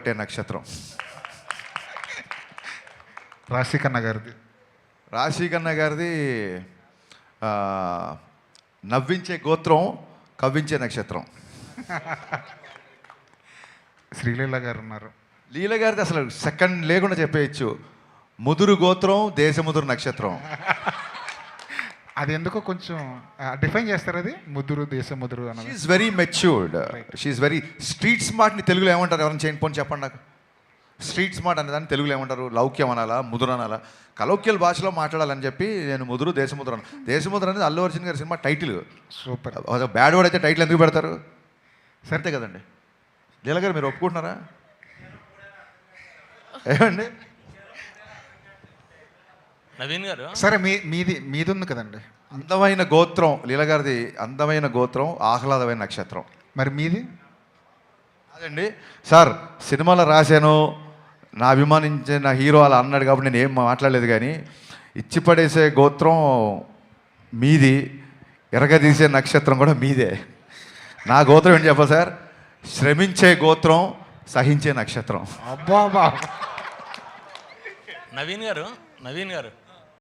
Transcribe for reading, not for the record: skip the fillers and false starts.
అంటే నక్షత్రం. రాశికన్న గారిది నవ్వించే గోత్రం, కవ్వించే నక్షత్రం. శ్రీలీల గారు ఉన్నారు. లీల గారిది అసలు సెకండ్ లేకుండా చెప్పేయచ్చు. ముదురు గోత్రం, దేశముదురు నక్షత్రం. అది ఎందుకో కొంచెం డిఫైన్ చేస్తారు. అది ముదురు, దేశముదురు అన్నది. She's very matured, she's very street స్మార్ట్ని తెలుగులో ఏమంటారు? ఎవరైనా చేయండి పోనీ చెప్పండి నాకు. స్ట్రీట్ స్మార్ట్ అనేదాన్ని తెలుగులో ఏమంటారు? లౌక్యం అనాలా, ముదురు అనాలా? కలౌక్యల్ భాషలో మాట్లాడాలని చెప్పి నేను ముదురు, దేశముదురు అన్న. దేశముదురు అనేది అల్లు అర్జున్ గారి cinema title. Super. Bad word అయితే టైటిల్ ఎందుకు పెడతారు? సరితే కదండి. లీల గారు మీరు ఒప్పుకుంటున్నారా? ఏమండి నవీన్ గారు? సరే, మీది ఉంది కదండి. అందమైన గోత్రం లీల గారిది. అందమైన గోత్రం, ఆహ్లాదమైన నక్షత్రం. మరి మీది? అదండి సార్, సినిమాలో రాశాను, నా అభిమానించిన హీరో అలా అన్నాడు కాబట్టి నేను ఏం మాట్లాడలేదు. కానీ ఇచ్చిపడేసే గోత్రం మీది, ఎరగదీసే నక్షత్రం కూడా మీదే. నా గోత్రం ఏంటి చెప్పాలి సార్? శ్రమించే గోత్రం, సహించే నక్షత్రం. అబ్బా. నవీన్ గారు